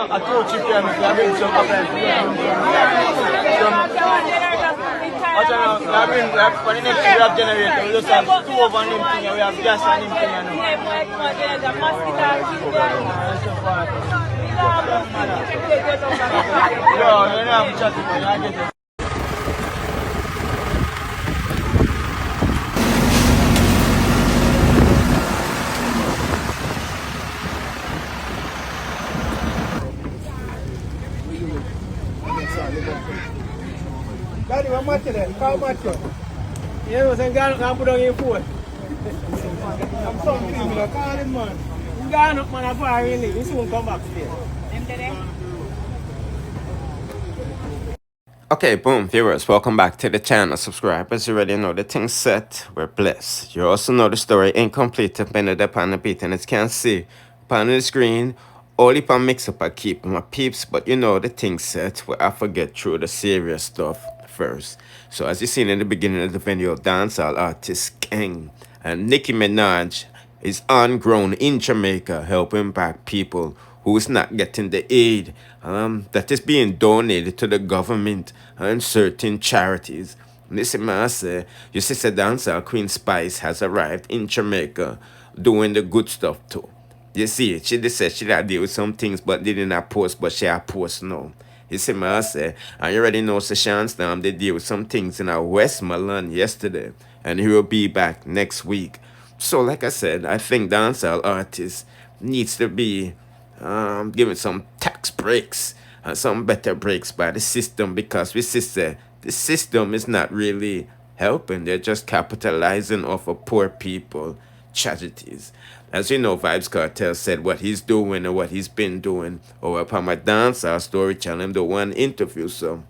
I told you can bring some of them. For the next year, generator, we just have 2 of them thing, and we have gas on them thing. Yo, you know I'm chatting, I get it. Daddy, what match then? How much? You know, I'm going to put on your phone. I'm so criminal. Call him, man. I'm going up, man. I'm going to leave. He soon come back still. Okay, boom, viewers, welcome back to the channel. Subscribers, you already know the thing's set. We're blessed. You also know the story incomplete depending upon the beat, and as you can see upon the screen, only upon mix up I keep my peeps, but you know the thing's set where I forget through the serious stuff first. So as you seen in the beginning of the video, dancehall artist Skeng and Nicki Minaj is on ground in Jamaica helping back people who is not getting the aid that is being donated to the government and certain charities. Listen, man, I say, your sister dancer Queen Spice has arrived in Jamaica doing the good stuff too. You see, she just said she had deal with some things but did not post, but she had post now. You see, man, I say, and you already know Sessions now, they deal with some things in our Westmoreland yesterday, and he will be back next week. So, like I said, I think dancehall artists needs to be given some tax breaks and some better breaks by the system, because we see the system is not really helping. They're just capitalizing off of poor people tragedies. As you know, Vybz Kartel said what he's doing and what he's been doing over upon my dancehall story channel, him the one interview. So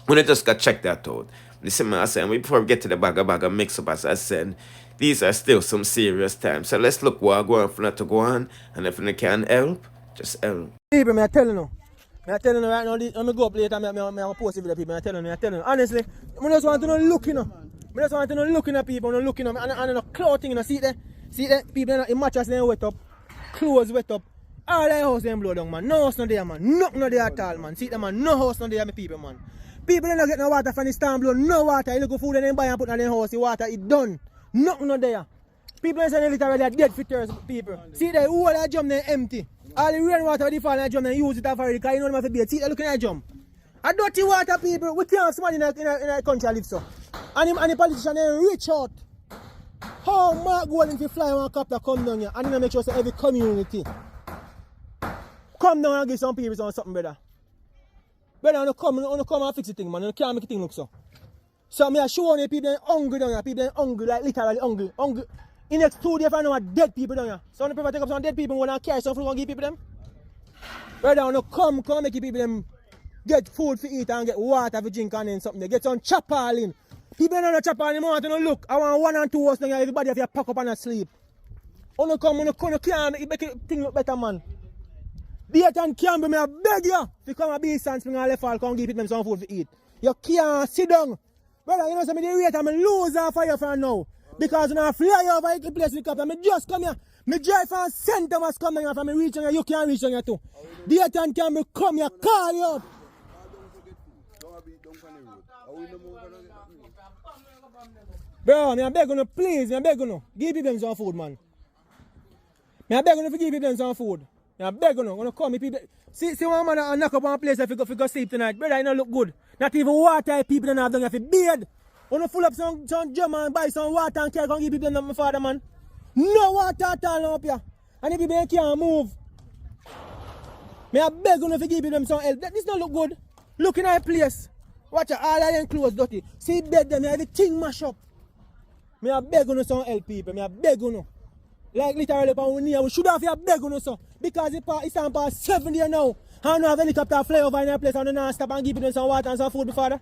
when I just got check that out. Listen, man, I said, before we get to the bag of mix up, as I said, these are still some serious times. So let's look what going for not to go on, and if they can help, just help. People, I'm telling you. I'm telling you right now, I'm going to go up later, I'm post it with the people, I'm telling you. Honestly, I just want to look, you know. I just want to look at people, looking at me, and the clothing, you know, see there? See that people in mattress they wet up, clothes wet up, all their house them blow down, man. No house no there, man. Nothing no there at all, man. See them, man. No house no there, my people, man. People don't get no water from the storm blow, no water. You look for food and then buy and put in their house, the water it done. Nothing no there. People say they literally are dead for thirst, people. See that all that jump they empty. All the rainwater they fall in that jump they use it already, because you know them have to be. See that look in that jump. A dirty water, people. We can't have somebody in a country live so. And the politician they reach out. How Mark Golden if you fly one copter come down here and then make sure say every community come down and give some people something, brother. Brother, you come and fix the thing, man. You can't make the thing look so. So I show you people hungry down here, people hungry, like literally hungry. In the next 2 days I know dead people down here. So I prefer take up some dead people and carry some food and give people them. Brother, you come make the people them get food for eat and get water for drink and then something. They get some chapal in. People don't chop on the want to look. I want 1 and 2 hours now. Everybody have to pack up and sleep. You come, you can't make it thing look better, man. Beat and can't be me, I beg you. If you come a be sans me and left all, come give them some food to eat. You can't sit down. Brother, you know something, the rate I'm losing fire from now. Because when I fly over the place, I just come here. Me drive from center must come here from me reaching here, you can't reach here too. Beat and can be come here, call you out. Bro, I beg you, please, I beg you, give them some food, man. I beg you to give them some food. I beg you, gonna come, people. See one man knock up on a place if you go sleep tonight. Brother, it don't look good. Not even water people don't have done if you bathe. Wanna full up some drum and buy some water and can't give people them, my father, man. No water at all up here. And if people can't move. I beg you to give them some help. This don't look good. Look in that place. Watch out, all of them clothes dirty. See bed them, everything mash up. I beg you some help people. I beg you. Like literally we should have beg you so. Because it's on past 7 days now. I don't have helicopter fly over in that place and don't stop and give them some water and some food before that.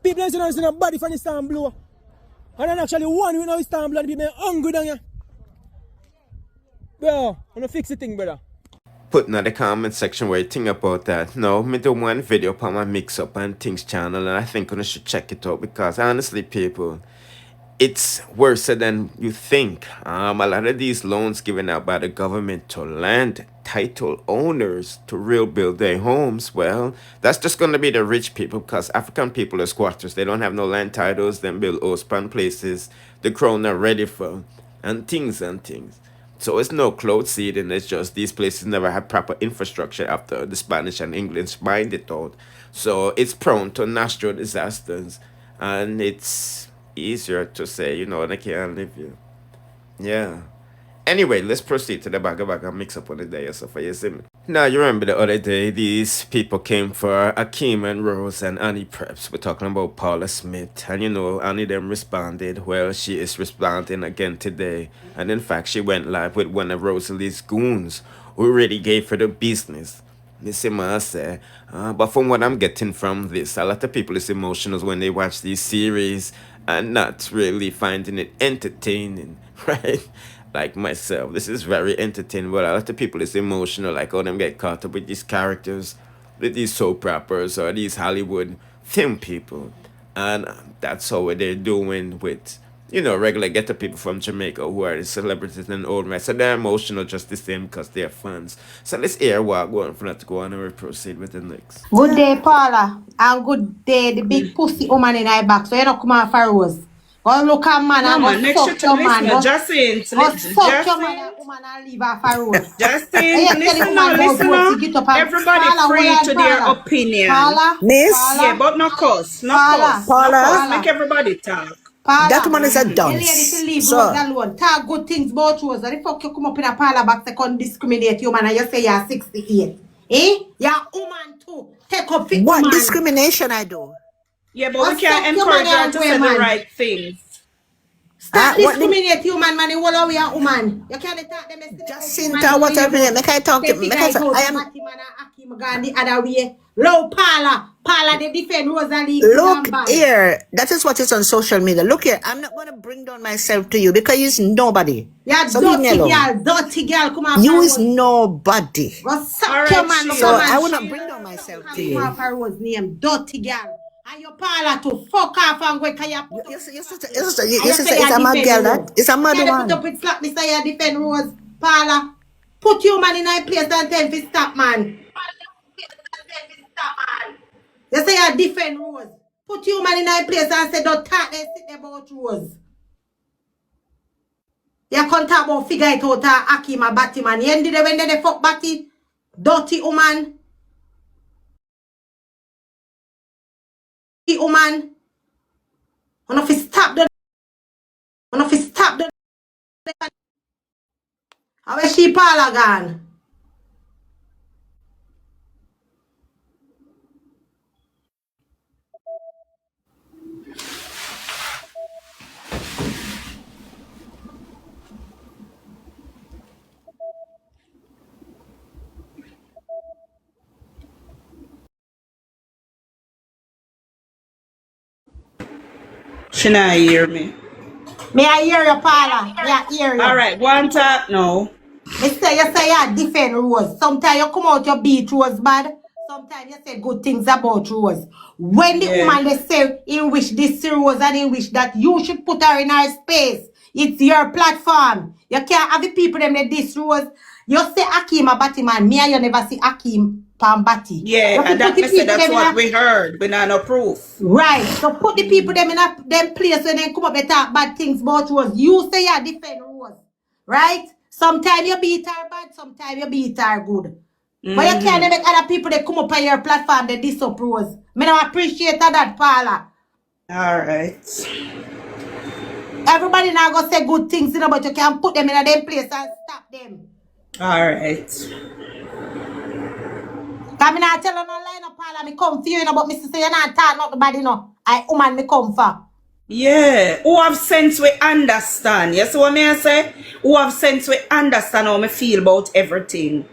People don't see nobody from the storm blow. And then actually one we know it's storm blow and people hungry down here. Bro, I'm gonna fix the thing, brother. Put in the comment section where you think about that. No, me do one video upon my mix up and things channel, and I think you should check it out, because honestly people, it's worse than you think. A lot of these loans given out by the government to land title owners to rebuild their homes. Well, that's just going to be the rich people because African people are squatters. They don't have no land titles. They build houseplant places the crown are ready for, and things and things. So it's no cloud seeding. It's just these places never had proper infrastructure after the Spanish and English mined it out. So it's prone to natural disasters, and it's easier to say, they can't live here. Yeah. Anyway, let's proceed to the bag and mix up on the day or so for you see me. Now, you remember the other day, these people came for AKEEM and Rose and Annie Preps. We're talking about Paula Smith. And Annie them responded. Well, she is responding again today. And in fact, she went live with one of Rosealee's goons who really gave her the business. I say, but from what I'm getting from this, a lot of people is emotional when they watch these series and not really finding it entertaining, right? Like myself, this is very entertaining, but a lot of people is emotional, like how them get caught up with these characters, with these soap operas or these Hollywood film people. And that's how they're doing with, regular ghetto people from Jamaica who are the celebrities and all right. So they're emotional just the same because they're fans. So let's hear what going for that to go on and we'll proceed with the next. Good day, Paula. And good day, the big pussy woman in our back. So you don't come out for Rose. Go look at man and go fuck your man. Go fuck your man and leave her for Rose. Justin, listen now. Everybody free to their opinion. Paula, Miss? Yeah, but no cuss. No cuss. Paula. Make everybody talk. Paula, That woman is a the dunce. lady to leave So- Rose alone. Talk good things about Rose. And the fuck you come up in a Paula box and come discriminate you man and you say you're 68. Eh? You're a woman too. Take up fit What woman. discrimination I do? Yeah, but we can't encourage her to say the right things. Stop what the- discriminate human man. You all we are woman. You can't talk them. Jacinta, whatever. Make I talk to I am the other way. Low Paula, they defend Rosealee. Look here. That is what is on social media. Look here. I'm not going to bring down myself to you because you're nobody. Yeah, So leave me alone. dirty girl. Come on. You is nobody. Go suck Alright, your man. she- So come on, I will she- not bring down myself to Come you. on, for Rose name, dirty girl. And your Paula to fuck off and go because you Your sister is a mad girl. That is a mad Put one. up with slap, Mr. You defend Rose. Paula, put you man in a place and tell me stop, man. You say you defend Rose. Put you man in a place and say don't talk and sit there about Rose. You can't talk about figure it out AKEEM a Batty man. You ended when they fuck Batty. Dirty woman. Woman. One of his stop the how is she Paula gone? She not hear me. May I hear you, Paula? May I hear you? All right, one talk now. You say you defend Rose. Sometimes you come out you beat Rose bad. Sometimes you say good things about Rose. When the woman they say in which this Rose and in which that you should put her in her space. It's your platform. You can't have the people them that this Rose. You say AKEEM a Batty man. Me and you never see AKEEM pan Batty. Yeah, and that me say that's what we heard. We not no proof. Right. So put the people them in them place when they come up and talk bad things about Rose. You say you defend Rose. Right? Sometimes you beat her bad, sometimes you beat her good. But you can't make other people that come up on your platform they diss up Rose. Me don't appreciate that, Paula. All right. Everybody now go say good things, but you can put them in a them place and stop them. All right. Cause me not tell you no line up, Paula. Me come for you, but me say you not talk not nobody, I woman me come for. Yeah, who have sense we understand. You see what me I say? Who have sense we understand how me feel about everything.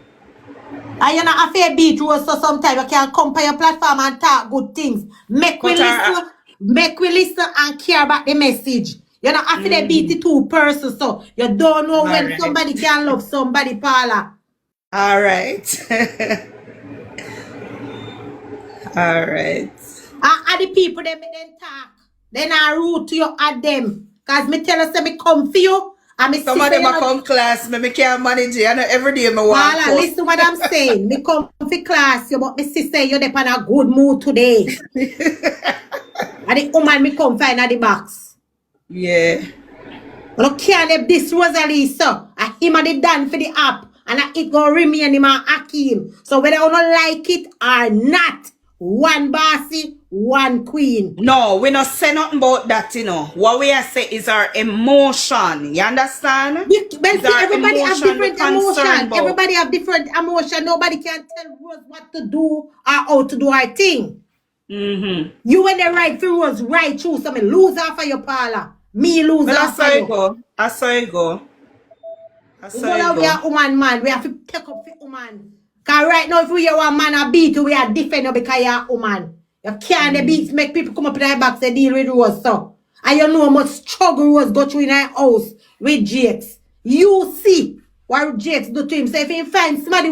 And you know, I feel beat Rose, so sometimes you can come on your platform and talk good things. Make we listen and care about the message. You know, I feel they beat the two persons, so you don't know when Alright. somebody can love somebody, Paula. All right. All right. And the people, they make them talk. They not rude to you at them. Because me tell you, say me come for you, And me Some of them are come class, me can't manage it. I know every day me walk Paula, listen what I'm saying. Me come for class, you but me sister, you're in a good mood today. And the woman me come find at the box. Yeah. Look, can't have this Rosealee, so. And him and the done for the app. And it gonna remain him and AKEEM. So whether you don't like it or not, one bossy, one queen. No, we not say nothing about that, you know. What we are say is our emotion. You understand? Everybody have different emotion. Everybody have different emotion. Nobody can tell Rose what to do or how to do her thing. You and the right for Rose right through. So me lose half of your Paula. Me lose half of you. I saw it go. We are woman, man. We have to take up the woman. Because right now, if we are one man a beat, we are defend because you are woman. You can't the beats make people come up in their box and deal with Rose. So. And you know how much struggle Rose go through in her house with Jakes. You see what Jakes do to him. So if he find somebody,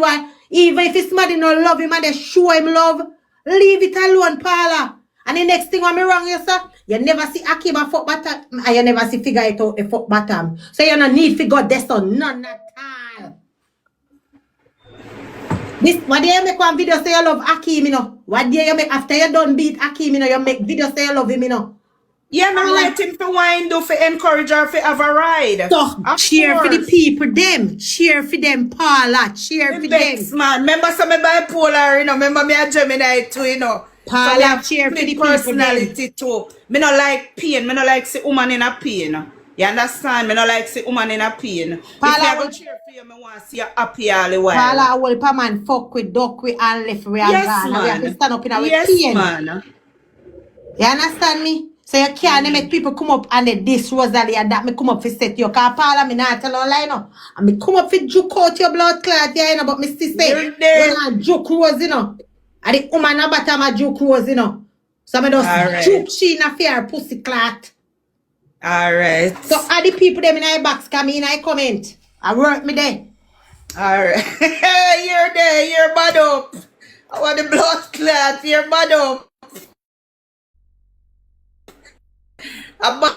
even if somebody not love him and they show him love, leave it alone, Paula. And the next thing when me wrong you, sir, you never see AKEEM a fuck bottom, and you never see figure it out a fuck bottom. So you don't need to go there, so none at all. This, what do you make one video say you love AKEEM, you know? What do you make after you done beat AKEEM, you know? You make video say you love him, you know? Yeah, man, let him to wind up, to encourage her to have a ride. So, cheer for the people, them. Cheer for them, Paula. Cheer for them. Man, remember some bipolar, you know? Remember me a Gemini too, you know? Paula, cheer for the personality too. Me not like pain. Me not like see woman in a pain. You understand? Me not like see woman in a pain. Paula, if I go cheer for you, me want to see you happy all the while. Paula, will pa man fuck with, duck with, and left with, yes, and man. we have to stand up in our yes, pain. Man. You understand me? So you can't make people come up and they this Rosealee and that me come up for set you. Cause Paula, me not tell her lie no. And me come up for juke out your blood clot, yeah, you know, but me still say, you not juke Rose, you know. And the woman a bottom a juke Rose, you know. So me just juke she in a fair pussy clot. Alright. So are the people them in my box come in I comment. I work me there. Alright. You're there, you're bad up. I want the blood clot, you're bad up. I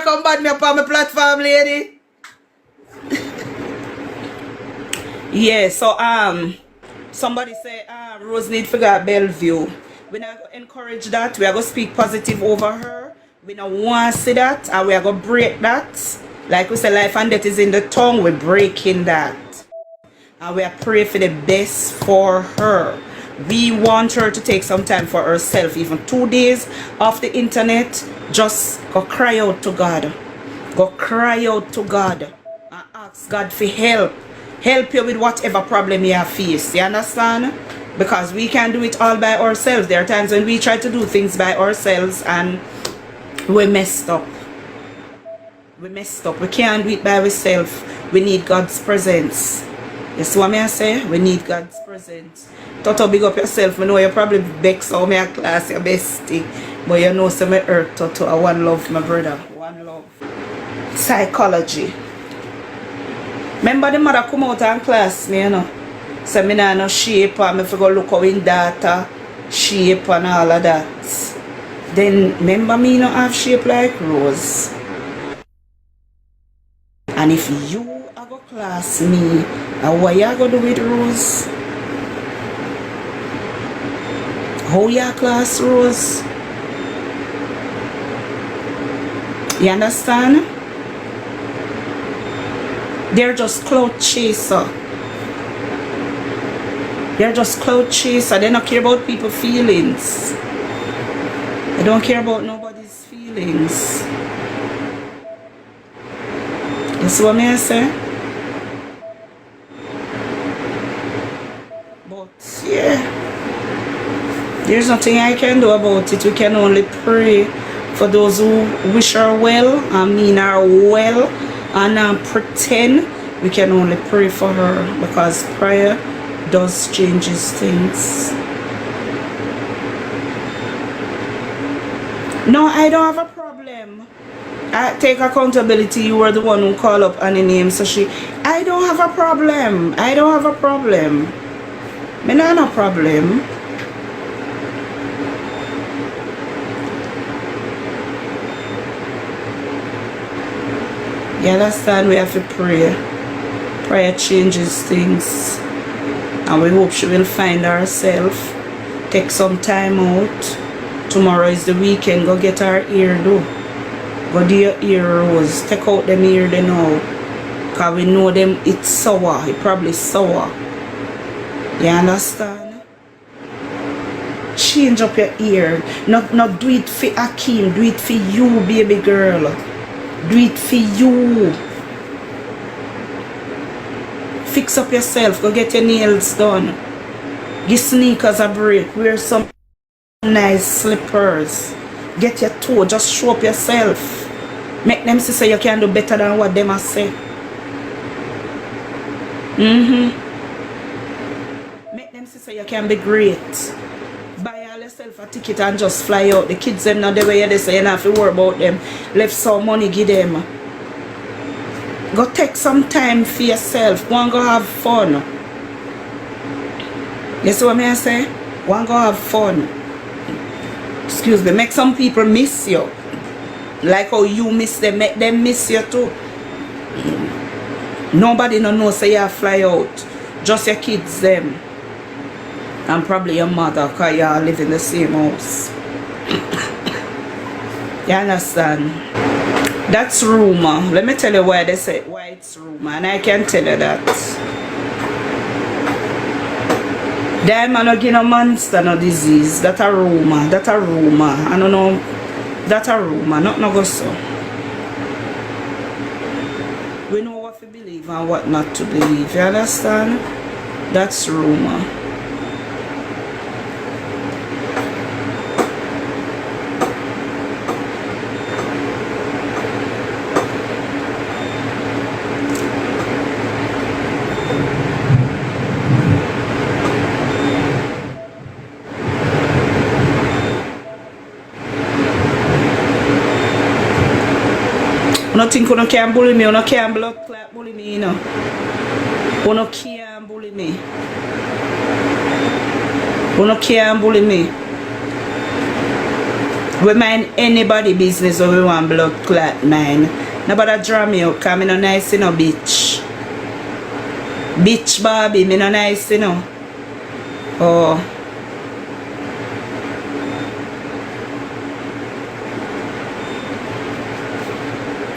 come bad me up on my platform, lady. Yeah, so somebody say Rose need to go to Bellevue. We not going to encourage that. We are going to speak positive over her. We don't want to see that, and we are going to break that. Like we say, life and death is in the tongue. We're breaking that, and we are praying for the best for her. We want her to take some time for herself, even 2 days off the internet. Just go cry out to God. Go cry out to God and ask God for help. Help you with whatever problem you have faced. You understand? Because we can't do it all by ourselves. There are times when we try to do things by ourselves and we messed up. We messed up. We can't do it by ourselves. We need God's presence. You see what I say? We need God's presence. Toto, big up yourself. I know you're probably vexed how me a class your bestie. But you know some hurt, Toto. I one love, my brother. One love. Psychology. Remember the mother come out and class me, you know. So me nah no shape and me go look how in data shape and all of that. Then remember me not have shape like Rose. And if you are go class me, what you go do with Rose? How you class Rose? You understand? They're just clout chaser. They're just clout chaser. They don't care about people's feelings. They don't care about nobody's feelings. You see what I say? But yeah, there's nothing I can do about it. We can only pray for those who wish her well and mean her well, and pretend. We can only pray for her, because prayer does changes things. No, I don't have a problem. I take accountability. You were the one who called up Annie name, so I don't have a problem. I don't have a problem. Me not no problem. You understand? We have to pray. Prayer changes things. And we hope she will find herself. Take some time out. Tomorrow is the weekend. Go get her ear do. Go do your ear rose. Take out them ear they know. Because we know them it's sour. It probably sour. You understand? Change up your ear. Not do it for AKEEM. Do it for you, baby girl. Do it for you. Fix up yourself. Go get your nails done. Give sneakers a break. Wear some nice slippers. Get your toe. Just show up yourself. Make them see so you can do better than what them are say. Make them see so you can be great. Buy all yourself a ticket and just fly out. The kids them not the way they say you don't have to worry about them. Left some money give them. Go take some time for yourself. Go and go have fun. You see what I say? Go and go have fun. Excuse me. Make some people miss you. Like how you miss them. Make them miss you too. Nobody no know say you fly out. Just your kids them. And probably your mother, because you all live in the same house. You understand? That's rumor. Let me tell you why they say why it's rumor. And I can tell you that. Diamond no give no monster no disease. That's a rumor. That's a rumor. I don't know. That's a rumor. Not no go so. We know what to believe and what not to believe. You understand? That's rumor. I don't think you can bully me, you can't blood clot bully me, you know. You can't bully me. You can't bully me. We mind anybody business or we want blood clot, man. Nobody draw me out, because I no nice, you know, bitch. Bitch, Barbie, me no nice, you know. Oh.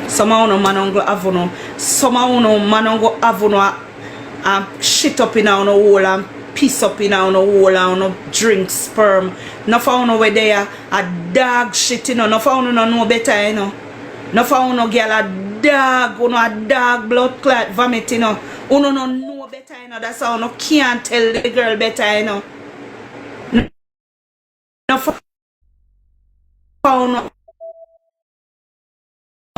Some of no man go have no. Some of no man go have no and shit up in our hole and piss up in our hole and no drink sperm. No for no where they are a dog shit, you know. No for no know better, you know. No for no girl a dog, you know, a dog blood clot vomit, you know. Uno no know better, you know. That's how no can't tell the girl better, you know. No for no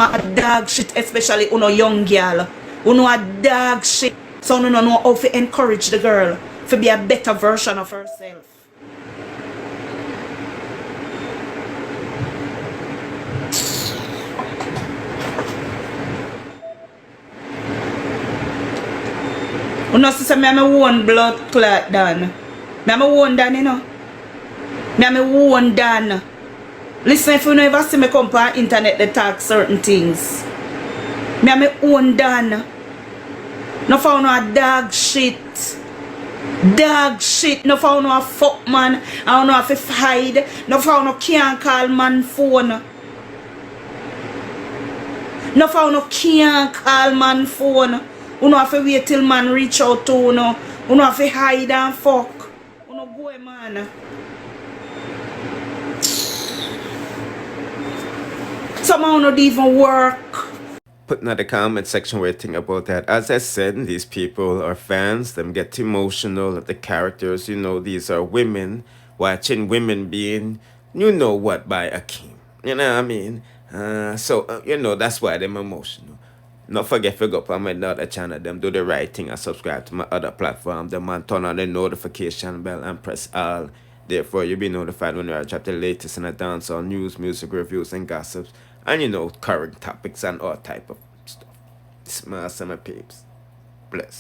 a dog shit, especially uno young girl. Uno a dog shit. So uno no know how to encourage the girl to be a better version of herself. Uno say me have my own blood clot done. Me have my own done, you know. Me have my own done. Listen, if you never see me come on internet, they talk certain things. Me have my own done. No for no a dog shit. Dog shit. No for no a fuck man. I don't know if to hide. No for no can't call man phone. No for no can't call man phone. You know have to wait till man reach out to you. You know have to hide and fuck. You know boy man. Somehow not even work. Put in the comment section what you think about that. As I said, these people are fans. Them get emotional at the characters. You know, these are women watching women being, you know what, by AKEEM. You know what I mean? You know, that's why them emotional. Not forget to go up on my other channel. Them do the right thing and subscribe to my other platform. Them man turn on the notification bell and press all. Therefore, you'll be notified when I drop the latest in the dancehall news, music reviews, and gossips. And you know, current topics and all type of stuff. Smile, summer peeps. Bless.